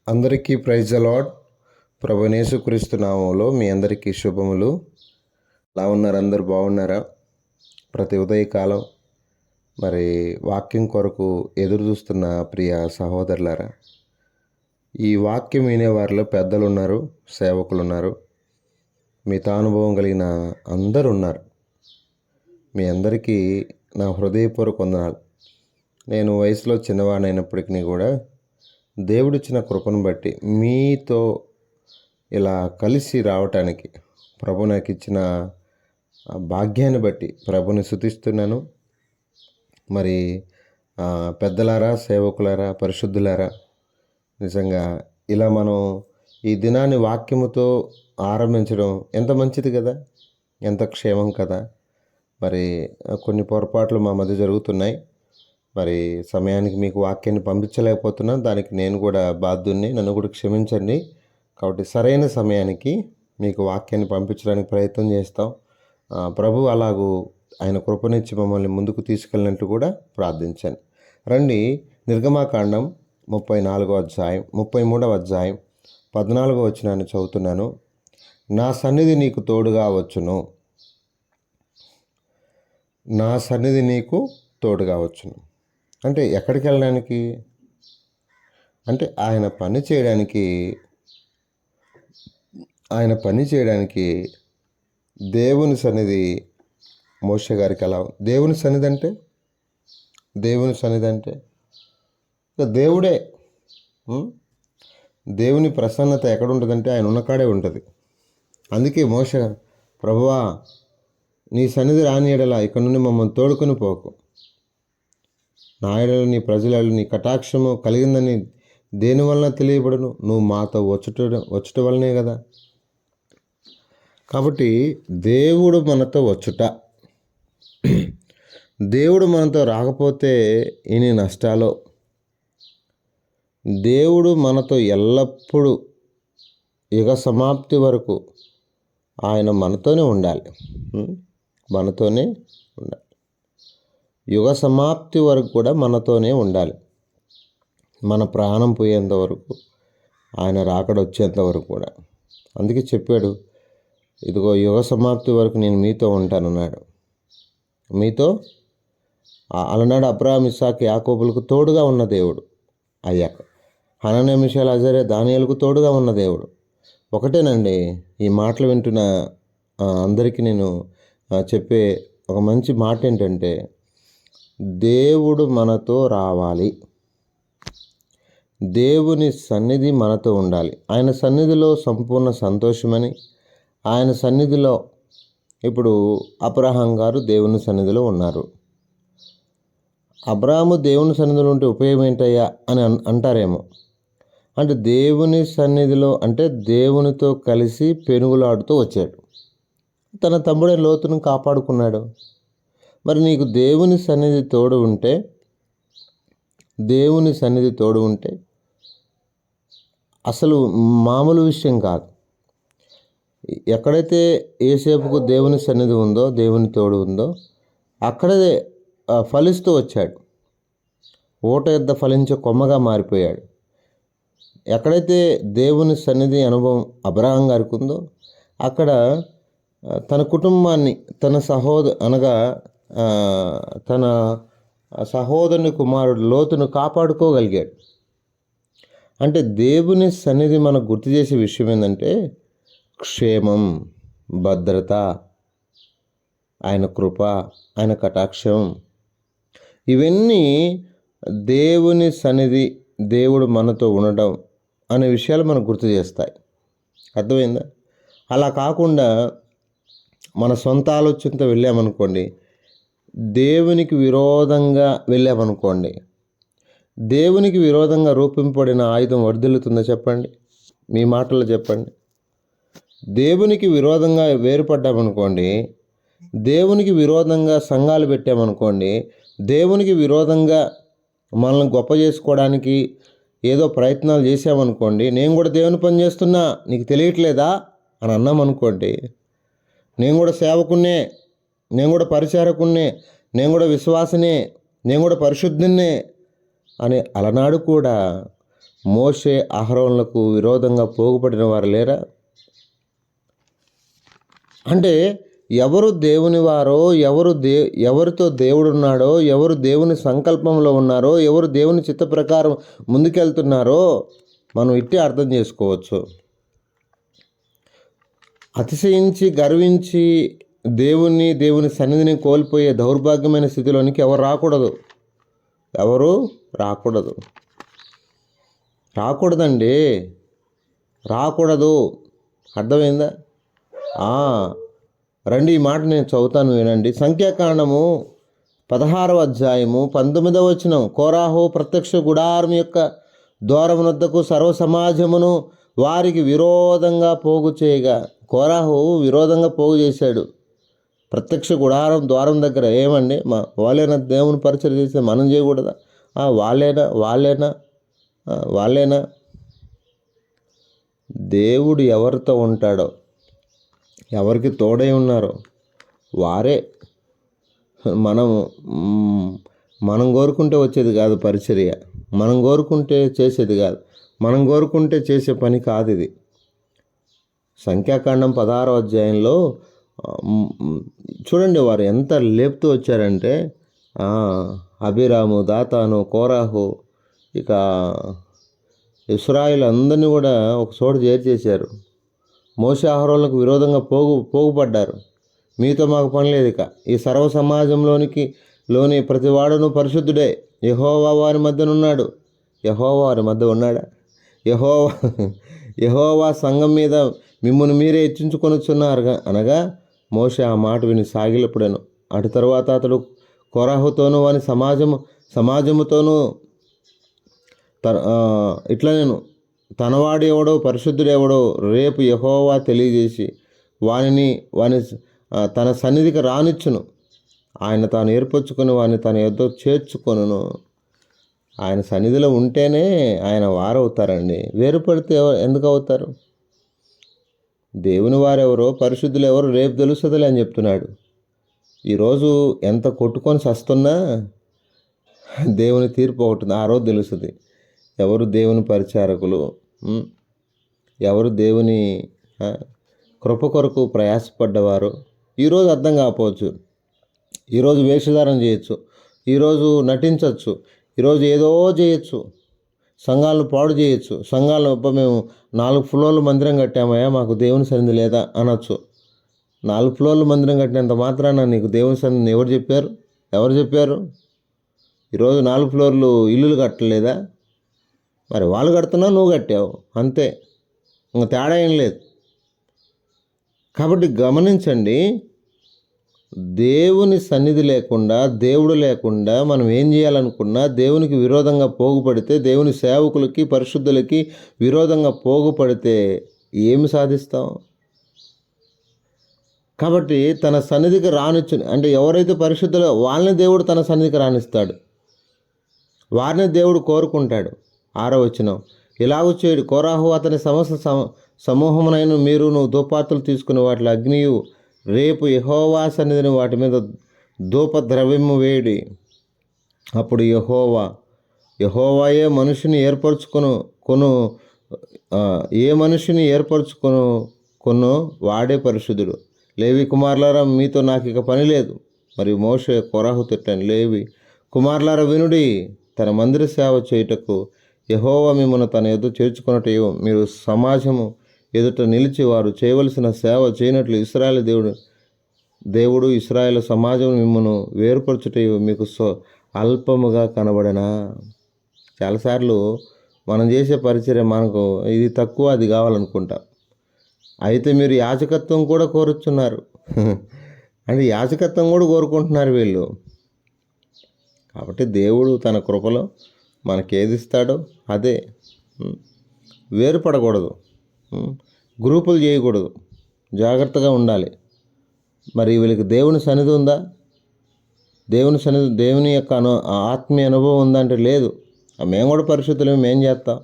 అందరికీ praise the lord. ప్రభువైన యేసుక్రీస్తు నామములో మీ అందరికీ శుభములు. ఎలా ఉన్నారు? అందరు బాగున్నారా? ప్రతి ఉదయకాలం మరి వాక్యం కొరకు ఎదురు చూస్తున్న ప్రియ సహోదరులారా, ఈ వాక్యం వినేవారిలో పెద్దలు ఉన్నారు, సేవకులు ఉన్నారు, మితానుభవం కలిగిన అందరు ఉన్నారు. మీ అందరికీ నా హృదయపూర్వక వందనాలు. నేను వయసులో చిన్నవాడినైనప్పటికీ కూడా దేవుడిచ్చిన కృపను బట్టి మీతో ఇలా కలిసి రావటానికి ప్రభు నాకు ఇచ్చిన భాగ్యాన్ని బట్టి ప్రభుని స్తుతిస్తున్నాను. మరి పెద్దలారా, సేవకులారా, పరిశుద్ధులారా, నిజంగా ఇలా మనం ఈ దినాన్ని వాక్యముతో ఆరంభించడం ఎంత మంచిది కదా, ఎంత క్షేమం కదా. మరి కొన్ని పొరపాట్లు మా మధ్య జరుగుతున్నాయి. మరి సమయానికి మీకు వాక్యాన్ని పంపించలేకపోతున్నాను. దానికి నేను కూడా బాధ్యుణ్ణి, నన్ను కూడా క్షమించండి. కాబట్టి సరైన సమయానికి మీకు వాక్యాన్ని పంపించడానికి ప్రయత్నం చేస్తాం. ప్రభు అలాగూ ఆయన కృపనిచ్చి మమ్మల్ని ముందుకు తీసుకెళ్ళినట్టు కూడా ప్రార్థించండి. రండి, నిర్గమాకాండం 34వ అధ్యాయం 33వ అధ్యాయం 14వ వచనాన్ని చదువుతున్నాను. నా సన్నిధి నీకు తోడుగా వచ్చును, నా సన్నిధి నీకు తోడుగా వచ్చును. అంటే ఎక్కడికి వెళ్ళడానికి? అంటే ఆయన పని చేయడానికి దేవుని సన్నిధి మోషే గారికి ఎలా? దేవుని సన్నిధి అంటే దేవుడే. దేవుని ప్రసన్నత ఎక్కడ ఉంటుందంటే ఆయన ఉన్నకాడే ఉంటుంది. అందుకే మోషే, ప్రభువా నీ సన్నిధి రాని ఎడల ఇక్కడ నుండి మమ్మల్ని తోడుకొని పోకు, నా ఎడల నీ ప్రజల నీ కటాక్షము కలిగిందని దేని వలన తెలియబడను? నువ్వు మాతో వచ్చుట వలనే కదా. కాబట్టి దేవుడు మనతో వచ్చుట, దేవుడు మనతో రాకపోతే ఎన్ని నష్టాలో. దేవుడు మనతో ఎల్లప్పుడూ యుగ సమాప్తి వరకు ఆయన మనతోనే ఉండాలి. యుగ సమాప్తి వరకు కూడా మనతోనే ఉండాలి. మన ప్రాణం పోయేంత వరకు, ఆయన రాకడ వచ్చేంత వరకు కూడా. అందుకే చెప్పాడు, ఇదిగో యుగ సమాప్తి వరకు నేను మీతో ఉంటానన్నాడు. మీతో అలనాడు అబ్రహాము, ఇస్సాకు, యాకోబులకు తోడుగా ఉన్న దేవుడు అయ్యాక, హనన్యా, మిషాయేలు, అజర్యా, దానియేలుకు తోడుగా ఉన్న దేవుడు ఒకటేనండి. ఈ మాటలు వింటున్న అందరికీ నేను చెప్పే ఒక మంచి మాట ఏంటంటే, దేవుడు మనతో రావాలి, దేవుని సన్నిధి మనతో ఉండాలి. ఆయన సన్నిధిలో సంపూర్ణ సంతోషమని, ఆయన సన్నిధిలో ఇప్పుడు అబ్రహాం గారు దేవుని సన్నిధిలో ఉన్నారు. అబ్రహాము దేవుని సన్నిధిలో ఉంటే ఉపయోగం ఏంటయ్యా అని అంటారేమో. అంటే దేవుని సన్నిధిలో అంటే దేవునితో కలిసి పెనుగులాడుతూ వచ్చాడు, తన తమ్ముడే లోతును కాపాడుకున్నాడు. మరి నీకు దేవుని సన్నిధి తోడు ఉంటే అసలు మామూలు విషయం కాదు. ఎక్కడైతే ఏసేపుకు దేవుని సన్నిధి ఉందో, దేవుని తోడు ఉందో, అక్కడే ఫలిస్తూ వచ్చాడు. ఓట యొద్ద ఫలించే కొమ్మగా మారిపోయాడు. ఎక్కడైతే దేవుని సన్నిధి అనుభవం అబ్రహాం గారికి ఉందో, అక్కడ తన కుటుంబాన్ని, తన సహోదరుని కుమారుడు లోతును కాపాడుకోగలిగాడు. అంటే దేవుని సన్నిధి మనకు గుర్తు చేసే విషయం ఏంటంటే క్షేమం, భద్రత, ఆయన కృప, ఆయన కటాక్షం. ఇవన్నీ దేవుని సన్నిధి, దేవుడు మనతో ఉండడం అనే విషయాలు మనకు గుర్తు చేస్తాయి. అర్థమైందా? అలా కాకుండా మన సొంత ఆలోచనతో వెళ్ళామనుకోండి, దేవునికి విరోధంగా వెళ్ళామనుకోండి, దేవునికి విరోధంగా రూపింపబడిన ఆయుధం వర్ధిల్లుతుందో చెప్పండి? మీ మాటల్లో చెప్పండి. దేవునికి విరోధంగా వేరుపడ్డామనుకోండి, దేవునికి విరోధంగా సంఘాలు పెట్టామనుకోండి, దేవునికి విరోధంగా మనల్ని గొప్ప చేసుకోవడానికి ఏదో ప్రయత్నాలు చేసామనుకోండి, నేను కూడా దేవుని పని చేస్తున్నా నీకు తెలియట్లేదా అని అన్నామనుకోండి, నేను కూడా సేవకున్నే, నేను కూడా పరిచారకున్నే, నేను కూడా విశ్వాసనే, నేను కూడా పరిశుద్ధున్నే అని అలనాడు కూడా మోషే అహరోనులకు విరోధంగా పోగుపడిన వారు లేరా? అంటే ఎవరు దేవుని వారో, ఎవరితో దేవుడున్నాడో, ఎవరు దేవుని సంకల్పంలో ఉన్నారో, ఎవరు దేవుని చిత్త ప్రకారం ముందుకెళ్తున్నారో మనం ఇట్టే అర్థం చేసుకోవచ్చు. అతిశయించి గర్వించి దేవుని సన్నిధిని కోల్పోయే దౌర్భాగ్యమైన స్థితిలోనికి ఎవరు రాకూడదండి. రాకూడదు. అర్థమైందా? రండి, ఈ మాట నేను చదువుతాను, వినండి. సంఖ్యాకాండము 16వ అధ్యాయము 19వ వచనం. కోరాహు ప్రత్యక్ష గుడారం యొక్క ద్వారమునొద్దకు సర్వ సమాజమును వారికి విరోధంగా పోగు చేయగా, కోరాహు విరోధంగా పోగు చేశాడు ప్రత్యక్ష గుడారం ద్వారం దగ్గర. ఏమండి, వాళ్ళేనా దేవుని పరిచయం చేస్తే మనం చేయకూడదా? వాళ్ళేనా? దేవుడు ఎవరితో ఉంటాడో, ఎవరికి తోడై ఉన్నారో వారే. మనం కోరుకుంటే వచ్చేది కాదు పరిచర్య, మనం కోరుకుంటే చేసేది కాదు, మనం కోరుకుంటే చేసే పని కాదు ఇది. సంఖ్యాకాండం 16వ అధ్యాయంలో చూడండి, వారు ఎంత లేపుతూ వచ్చారంటే అబీరాము, దాతాను, కోరాహు, ఇక ఇశ్రాయేలు అందరినీ కూడా ఒక చోట చేర్చేశారు. మోషే అహరోనులకు విరోధంగా పోగుపడ్డారు. మీతో మాకు పని లేదు, ఇక ఈ సర్వ సమాజంలోని ప్రతివాడును పరిశుద్ధుడే, యెహోవా వారి మధ్యనున్నాడు. యెహోవా వారి మధ్య ఉన్నాడా? యెహోవా సంఘం మీద మిమ్మును మీరే హెచ్చించుకొనుచున్నారు అనగా మోషే ఆ మాట విని సాగిలపడెను. అటు తరువాత అతడు కోరాహుతోనూ వాని సమాజముతోనూ ఇట్లా నేను తనవాడు ఎవడో పరిశుద్ధుడు ఎవడో రేపు యెహోవా తెలియజేసి వాని తన సన్నిధికి రానిచ్చును. ఆయన తాను ఏర్పరచుకొని వాని తన యొద్ద చేర్చుకొనును. ఆయన సన్నిధిలో ఉంటేనే ఆయన వారవుతారండి. వేరుపడితే ఎందుకు అవుతారు? దేవుని వారెవరో పరిశుద్ధులు ఎవరో రేపు తెలుస్తుందిలే అని చెప్తున్నాడు. ఈరోజు ఎంత కొట్టుకొని చస్తున్నా దేవుని తీర్పు ఒకటి ఆ రోజు తెలుస్తుంది. ఎవరు దేవుని పరిచారకులు, ఎవరు దేవుని కృప కొరకు ప్రయాసపడ్డవారు ఈరోజు అర్థం కాకపోవచ్చు. ఈరోజు వేషధారం చేయొచ్చు, ఈరోజు నటించవచ్చు, ఈరోజు ఏదో చేయొచ్చు, సంఘాలను పాడు చేయొచ్చు. సంఘాలను మేము 4 ఫ్లోర్ల మందిరం కట్టామయ్యా, మాకు దేవుని సన్నిధి లేదా అనొచ్చు. 4 ఫ్లోర్ల మందిరం కట్టినంత మాత్రాన నీకు దేవుని సన్నిధిని ఎవరు చెప్పారు? ఈరోజు 4 ఫ్లోర్లు ఇల్లులు కట్టలేదా? మరి వాళ్ళు కడుతున్నావు, నువ్వు కట్టావు, అంతే, ఇంకా తేడా ఏం లేదు. కాబట్టి గమనించండి, దేవుని సన్నిధి లేకుండా, దేవుడు లేకుండా మనం ఏం చేయాలనుకున్నా దేవునికి విరోధంగా పోగుపడితే, దేవుని సేవకులకి పరిశుద్ధులకి విరోధంగా పోగుపడితే ఏమి సాధిస్తాం? కాబట్టి తన సన్నిధికి రానిచ్చు, అంటే ఎవరైతే పరిశుద్ధులో వాళ్ళని దేవుడు తన సన్నిధికి రానిస్తాడు, వారిని దేవుడు కోరుకుంటాడు. 6వ వచనం. ఇలాగూ చేయడు, కోరాహు అతని సమస్త సమూహమునైన మీరును ధూపార్తులు తీసుకుని వాటి అగ్నియు రేపు యెహోవా సన్నిధిని వాటి మీద ధూప ద్రవ్యము వేడి. అప్పుడు యెహోవాయే మనుషుని ఏర్పరచుకొను వాడే పరిశుద్ధుడు. లేవి కుమారులారా, మీతో నాకు ఇక పని లేదు. మరియు మోషే కోరాహు తిట్టాను, లేవి కుమారులారా వినుడి, తన మందిర సేవ చేయుటకు యెహోవా మిమ్మల్ని తన ఎదుట చేర్చుకున్నట్టు మీరు సమాజము ఎదుట నిలిచి వారు చేయవలసిన సేవ చేయనట్లు దేవుడు ఇశ్రాయేలు సమాజం మిమ్మల్ని వేరుపరచుటయు మీకు అల్పముగా కనబడనా? చాలాసార్లు మనం చేసే పరిచర్య మనకు ఇది తక్కువ, అది కావాలనుకుంటాం. అయితే మీరు యాజకత్వం కూడా కోరుచున్నారు. అంటే యాజకత్వం కూడా కోరుకుంటున్నారు వీళ్ళు. కాబట్టి దేవుడు తన కృపలో మనకేది ఇస్తాడో అదే. వేరుపడకూడదు, గ్రూపులు చేయకూడదు, జాగ్రత్తగా ఉండాలి. మరి వీళ్ళకి దేవుని సన్నిధి ఉందా? దేవుని యొక్క ఆత్మీయ అనుభవం ఉందంటే లేదు. మేము కూడా పరిశుద్ధులు, మేము చేస్తాం,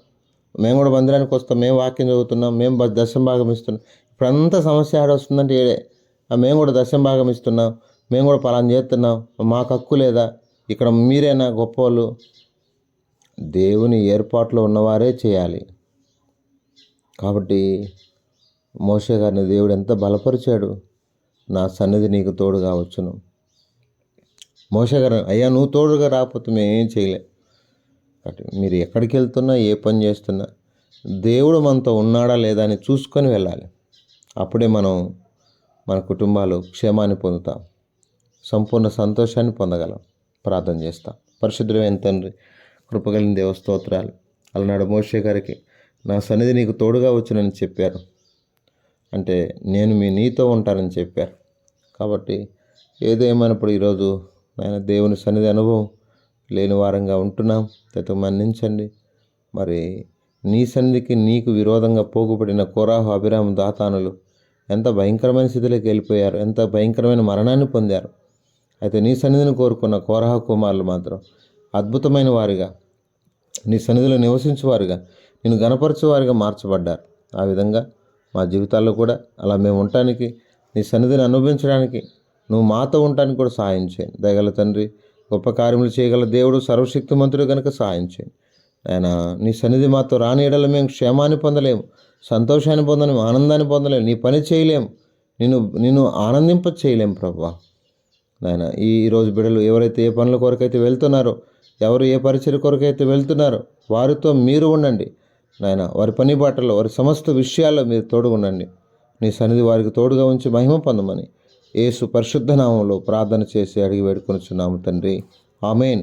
మేము కూడా మందిరానికి వస్తాం, మేము వాక్యం చదువుతున్నాం, మేము దశమ భాగం ఇస్తున్నాం. ఇప్పుడంతా సమస్య ఆడొస్తుందంటే ఏడే, మేము కూడా దశమ భాగం ఇస్తున్నాం, మేము కూడా పలానా చేస్తున్నాం, మాకు హక్కు లేదా, ఇక్కడ మీరేనా గొప్పవాళ్ళు దేవుని ఏర్పాట్లో ఉన్నవారే చేయాలి. కాబట్టి మోషే గారిని దేవుడు ఎంత బలపరిచాడు. నా సన్నిధి నీకు తోడుగా వచ్చును. మోషే గారు, అయ్యా నువ్వు తోడుగా రాకపోతే మేమేం చేయలేం. కాబట్టి మీరు ఎక్కడికి వెళ్తున్నా, ఏ పని చేస్తున్నా దేవుడు మనతో ఉన్నాడా లేదా అని చూసుకొని వెళ్ళాలి. అప్పుడే మన కుటుంబాలు క్షేమాన్ని పొందుతాం, సంపూర్ణ సంతోషాన్ని పొందగలం. ప్రార్థన చేస్తాం. పరిశుద్ధమైన తండ్రి, కృపగలిగిన దేవ స్తోత్రాలు. అలనాడు మోషే గారికి నా సన్నిధి నీకు తోడుగా వచ్చునని చెప్పారు. అంటే నేను నీతో ఉంటానని చెప్పారు. కాబట్టి ఏదేమైనప్పుడు ఈరోజు నాయన దేవుని సన్నిధి అనుభవం లేని వారంగా ఉంటున్నాం. అయితే మన్నించండి. మరి నీ సన్నిధికి నీకు విరోధంగా పోగుపడిన కోరాహు, అభిరాము, దాతానులు ఎంత భయంకరమైన స్థితిలోకి వెళ్ళిపోయారు, ఎంత భయంకరమైన మరణాన్ని పొందారు. అయితే నీ సన్నిధిని కోరుకున్న కోరాహు కుమారులు మాత్రం అద్భుతమైన వారిగా, నీ సన్నిధిలో నివసించేవారుగా, నేను గణపరచేవారిగా మార్చబడ్డారు. ఆ విధంగా మా జీవితాల్లో కూడా అలా మేము ఉండటానికి, నీ సన్నిధిని అనుభవించడానికి, నువ్వు మాతో ఉండటానికి కూడా సహాయం చేయండి. దయగల తండ్రి, గొప్ప కార్యములు చేయగల దేవుడు, సర్వశక్తిమంతుడు కనుక సహాయం చేయండి. ఆయన నీ సన్నిధి మాతో రాని ఎడల మేము క్షేమాన్ని పొందలేము, సంతోషాన్ని పొందలేము, ఆనందాన్ని పొందలేము, నీ పని చేయలేము, నిన్ను ఆనందింప చేయలేము ప్రభువా. నాయన ఈరోజు బిడ్డలు ఎవరైతే ఏ పనుల కొరకైతే వెళ్తున్నారో, ఎవరు ఏ పరిచయ కొరకైతే వెళ్తున్నారో వారితో మీరు ఉండండి నాయన. వారి పని బాటల్లో, వారి సమస్త విషయాల్లో మీరు తోడుగా ఉండండి. నీ సన్నిధి వారికి తోడుగా ఉంచి మహిమ పొందమని యేసు పరిశుద్ధ నామంలో ప్రార్థన చేసి అడిగి వేడుకొనుచున్నాము తండ్రి. ఆమేన్.